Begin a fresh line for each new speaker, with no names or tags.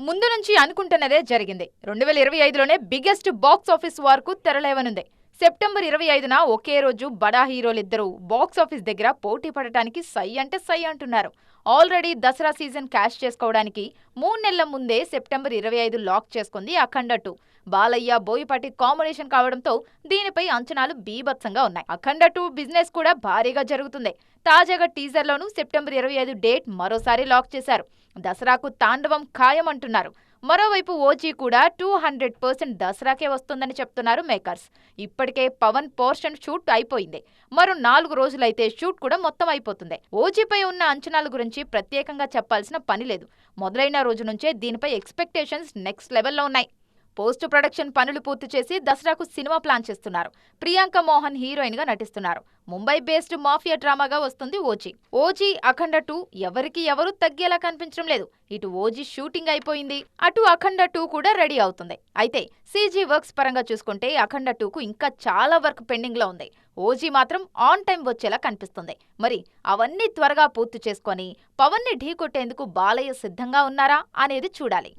ముందు నుంచి అనుకుంటున్నదే జరిగింది. 2025లోనే బిగ్గెస్ట్ బాక్స్ ఆఫీస్ వార్కు తెరలేవనుంది. సెప్టెంబర్ 25న ఒకే రోజు బడా హీరోలిద్దరూ బాక్స్ ఆఫీస్ దగ్గర పోటీ పడటానికి సై అంటే సై అంటున్నారు. ఆల్రెడీ దసరా సీజన్ క్యాష్ చేసుకోవడానికి 3 నెలల ముందే సెప్టెంబర్ 25 లాక్ చేసుకుంది అఖండ 2. బాలయ్య బోయపాటి కాంబినేషన్ కావడంతో దీనిపై అంచనాలు బీభత్సంగా ఉన్నాయి. అఖండ 2 బిజినెస్ కూడా భారీగా జరుగుతుంది. తాజాగా టీజర్లోనూ సెప్టెంబర్ 25 డేట్ మరోసారి లాక్ చేశారు. దసరాకు తాండవం ఖాయమంటున్నారు. మరోవైపు ఓజీ కూడా 200% దసరాకే వస్తుందని చెప్తున్నారు మేకర్స్. ఇప్పటికే పవన్ పోర్షన్ షూట్ అయిపోయింది. మరో 4 రోజులైతే షూట్ కూడా మొత్తం అయిపోతుంది. ఓజీపై ఉన్న అంచనాల గురించి ప్రత్యేకంగా చెప్పాల్సిన పని లేదు. మొదలైన రోజు నుంచే దీనిపై ఎక్స్పెక్టేషన్స్ నెక్స్ట్ లెవెల్లో ఉన్నాయి. పోస్ట్ ప్రొడక్షన్ పనులు పూర్తి చేసి దసరాకు సినిమా ప్లాన్ చేస్తున్నారు. ప్రియాంక మోహన్ హీరోయిన్ గా నటిస్తున్నారు. ముంబై బేస్డ్ మాఫియా డ్రామాగా వస్తుంది ఓజీ. ఓజీ అఖండ 2 ఎవరికి ఎవరు తగ్గేలా కనిపించడం లేదు. ఇటు ఓజీ షూటింగ్ అయిపోయింది, అటు అఖండ 2 కూడా రెడీ అవుతుంది. అయితే సీజీ వర్క్స్ పరంగా చూసుకుంటే అఖండ 2కు ఇంకా చాలా వర్క్ పెండింగ్ లో ఉంది. ఓజీ మాత్రం ఆన్ టైం వచ్చేలా కనిపిస్తుంది. మరి అవన్నీ త్వరగా పూర్తి చేసుకొని పవన్ ని ఢీకొట్టేందుకు బాలయ్య సిద్ధంగా ఉన్నారా అనేది చూడాలి.